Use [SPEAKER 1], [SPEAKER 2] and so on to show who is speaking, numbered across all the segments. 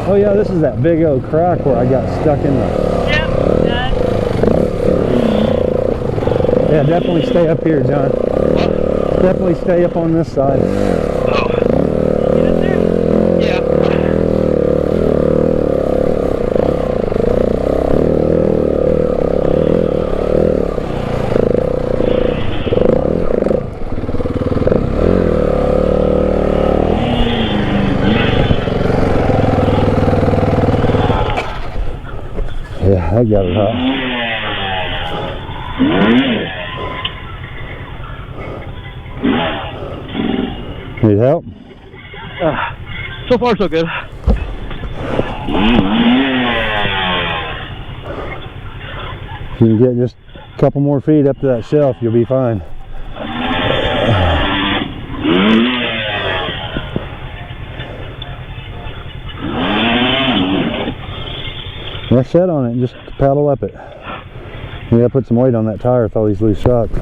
[SPEAKER 1] Oh yeah, this is that big old crack where I got stuck in the...
[SPEAKER 2] Yep.
[SPEAKER 1] Yeah, definitely stay up here, John.
[SPEAKER 3] What?
[SPEAKER 1] Definitely stay up on this side.
[SPEAKER 3] Oh.
[SPEAKER 2] Get up there?
[SPEAKER 3] Yeah.
[SPEAKER 1] Yeah, I got it hot. Need help?
[SPEAKER 3] So far, so good.
[SPEAKER 1] If you can get just a couple more feet up to that shelf, you'll be fine. Rest set on it and just paddle up it. You gotta put some weight on that tire with all these loose shocks.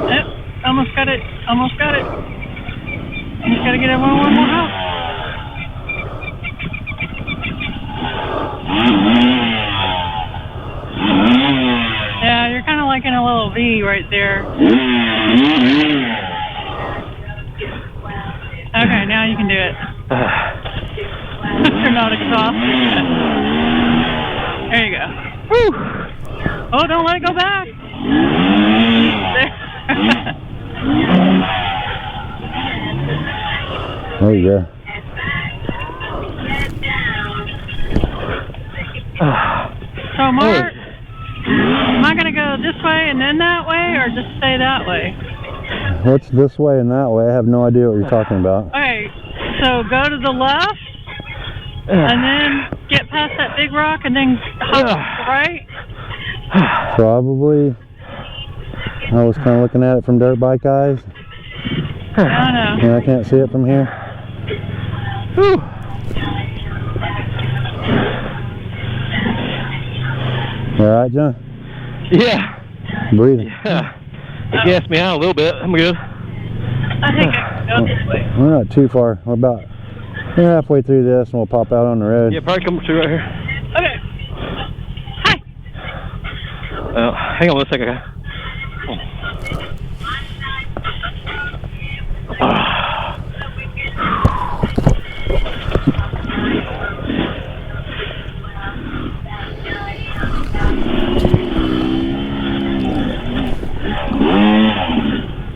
[SPEAKER 2] Yep. Almost got it. Almost got it. Just gotta get it one more house. Yeah, you're kind of like in a little V right there. Okay, now you can do it. You're not exhausted yet. There you go. Woo! Oh, don't let it go back. There.
[SPEAKER 1] There you go.
[SPEAKER 2] So, Mark, am I going to go this way and then that way, or just stay that way?
[SPEAKER 1] What's this way and that way? I have no idea what you're talking about.
[SPEAKER 2] Okay, so go to the left, and then get past that big rock, and then hop right.
[SPEAKER 1] Probably. I was kind of looking at it from dirt bike eyes.
[SPEAKER 2] I don't know.
[SPEAKER 1] And I can't see it from here.
[SPEAKER 3] Whew.
[SPEAKER 1] You alright, John?
[SPEAKER 3] Yeah.
[SPEAKER 1] Breathing.
[SPEAKER 3] Yeah. It gassed me out a little bit. I'm good.
[SPEAKER 2] I think I can go this way.
[SPEAKER 1] We're not too far. We're halfway through this and we'll pop out on the road.
[SPEAKER 3] Yeah, probably come through right here.
[SPEAKER 2] Okay. Hi.
[SPEAKER 3] Hang on 1 second.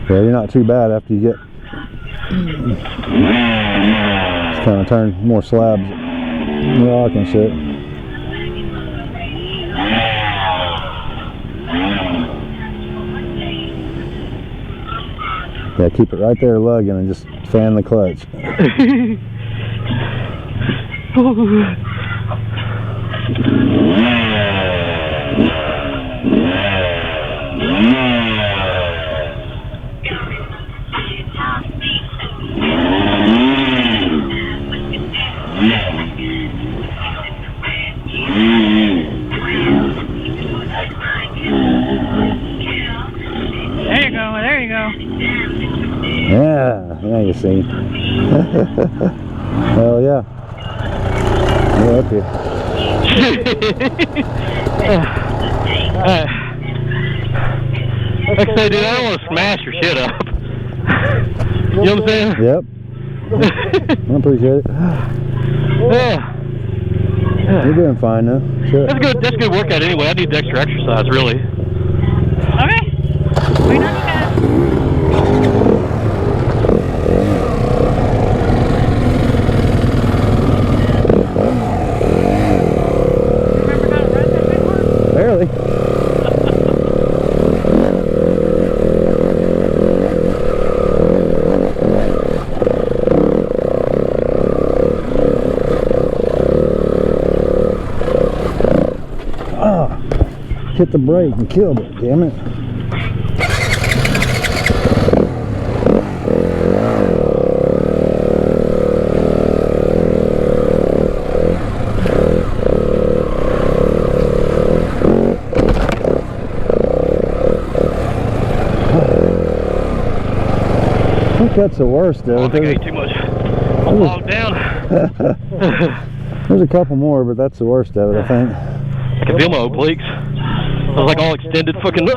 [SPEAKER 1] Yeah, you're not too bad after you get just kind of turn more slabs, rock and shit. Yeah, keep it right there lugging and just fan the clutch.
[SPEAKER 2] There you go.
[SPEAKER 1] Yeah, you see. Hell yeah. We're up here.
[SPEAKER 3] Like I say, dude, I don't want to smash your shit up. You know what I'm saying?
[SPEAKER 1] Yep. I appreciate it.
[SPEAKER 3] Yeah.
[SPEAKER 1] You're doing fine though. Sure.
[SPEAKER 3] That's good. That's a good workout anyway. I need the extra exercise, really.
[SPEAKER 2] Okay. We know you guys.
[SPEAKER 1] Barely. Hit the brake and killed it, damn it. I think that's the worst though.
[SPEAKER 3] I think I ate too much. all logged down.
[SPEAKER 1] There's a couple more, but that's the worst of it, I think.
[SPEAKER 3] I can feel my obliques. I was like all extended fucking.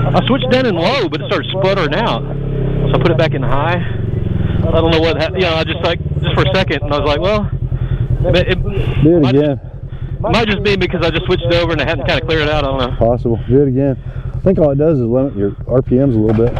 [SPEAKER 3] I switched down in low, but it started sputtering out. So I put it back in high. I don't know what happened. You know, I just for a second, and I was like, well,
[SPEAKER 1] do it again.
[SPEAKER 3] It might just be because I just switched over and I hadn't kind of cleared it out. I don't know.
[SPEAKER 1] Possible. Do it again. I think all it does is limit your RPMs a little bit.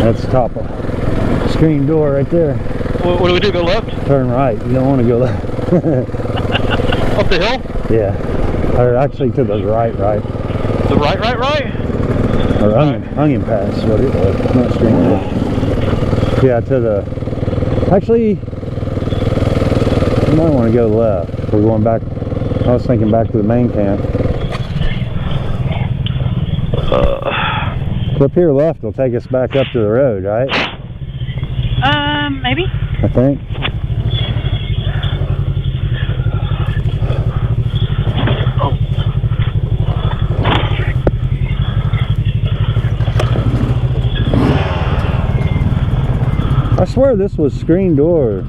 [SPEAKER 1] That's the top of screen door right there.
[SPEAKER 3] What do we do? Go left?
[SPEAKER 1] Turn right. You don't want to go left.
[SPEAKER 3] Up the hill?
[SPEAKER 1] Yeah. Or actually to the right.
[SPEAKER 3] The right?
[SPEAKER 1] Or onion pass is what it was. Not screen door. Yeah, to the... Actually, you might want to go left. We're going back... I was thinking back to the main camp. Up here left will take us back up to the road, right?
[SPEAKER 2] Maybe.
[SPEAKER 1] I think. I swear this was screen door.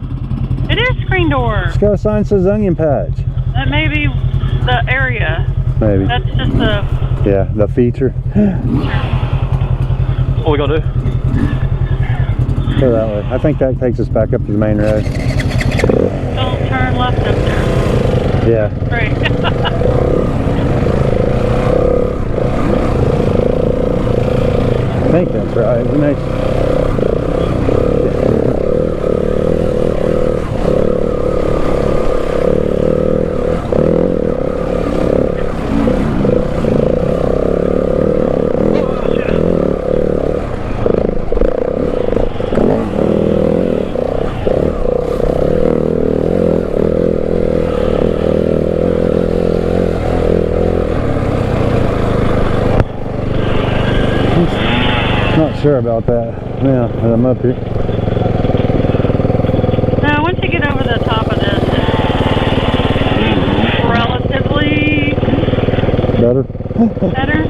[SPEAKER 2] It is screen door.
[SPEAKER 1] It's got a sign that says onion patch.
[SPEAKER 2] That may be the area.
[SPEAKER 1] Maybe.
[SPEAKER 2] That's just the...
[SPEAKER 1] Yeah, the feature.
[SPEAKER 3] What we gonna do?
[SPEAKER 1] Go that way. I think that takes us back up to the main road.
[SPEAKER 2] Don't turn left up there.
[SPEAKER 1] Yeah.
[SPEAKER 2] Right.
[SPEAKER 1] I think that's right. The next... Not sure about that. Yeah, I'm up here.
[SPEAKER 2] Now, once you get over the top of this, it's relatively
[SPEAKER 1] Better?
[SPEAKER 2] better.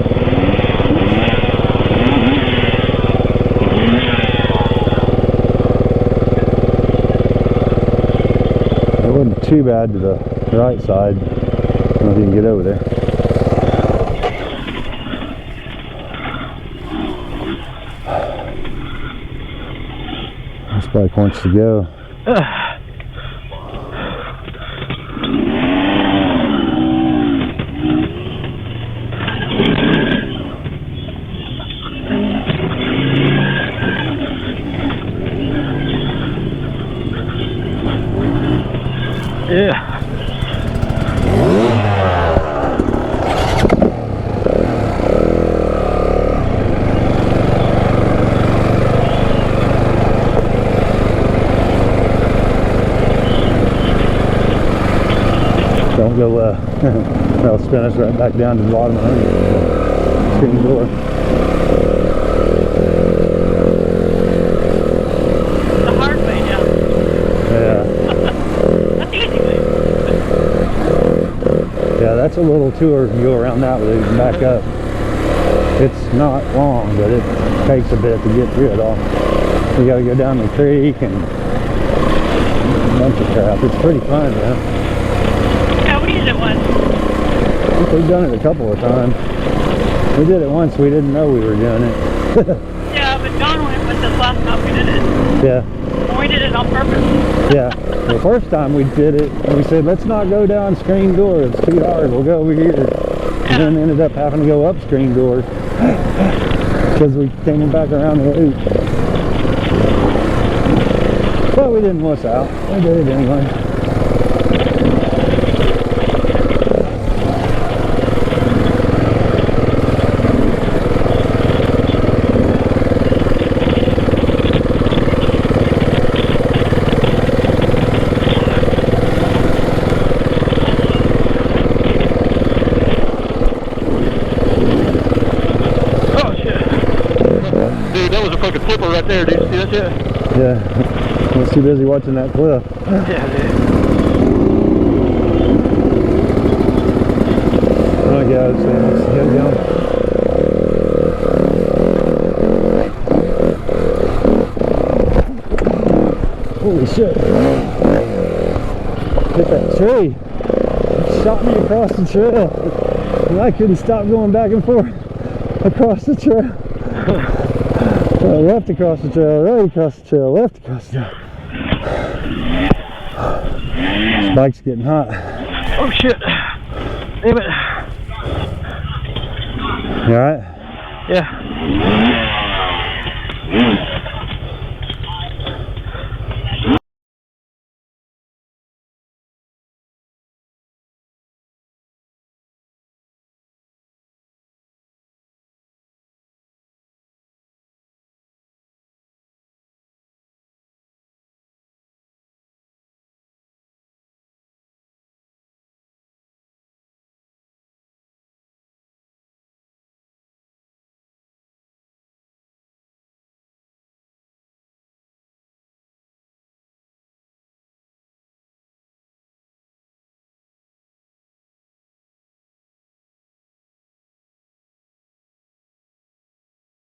[SPEAKER 1] It wasn't too bad to the right side. I don't know if you can get over there. This bike wants to go.
[SPEAKER 3] Yeah.
[SPEAKER 1] Don't go that'll spin us right back down to the bottom of the screen door.
[SPEAKER 2] The hard way down.
[SPEAKER 1] Yeah.
[SPEAKER 2] That's the easy way.
[SPEAKER 1] Yeah, that's a little tour. You can go around that way and back up. It's not long, but it takes a bit to get through it all. We got to go down the creek and a bunch of crap. It's pretty fun, man.
[SPEAKER 2] it once.
[SPEAKER 1] I think we've done it a couple of times. We did it once, we didn't know we were doing it.
[SPEAKER 2] Yeah, but John went with us last time we did it.
[SPEAKER 1] Yeah.
[SPEAKER 2] We did it on purpose.
[SPEAKER 1] Yeah. The first time we did it, we said, let's not go down screen door. It's too hard. We'll go over here. And then ended up having to go up screen door because we came back around the loop. But we didn't wuss out. We did it anyway.
[SPEAKER 3] Dude, that was a fucking flipper right there, dude. See that shit?
[SPEAKER 1] Yeah. I was too busy watching that cliff.
[SPEAKER 3] Yeah, dude.
[SPEAKER 1] Oh my God, so let's get down. Holy shit. Hit that tree. It shot me across the trail. And I couldn't stop going back and forth across the trail. Left across the trail, right across the trail, left across the trail. This bike's getting hot.
[SPEAKER 3] Oh shit. Damn it.
[SPEAKER 1] You alright?
[SPEAKER 3] Yeah.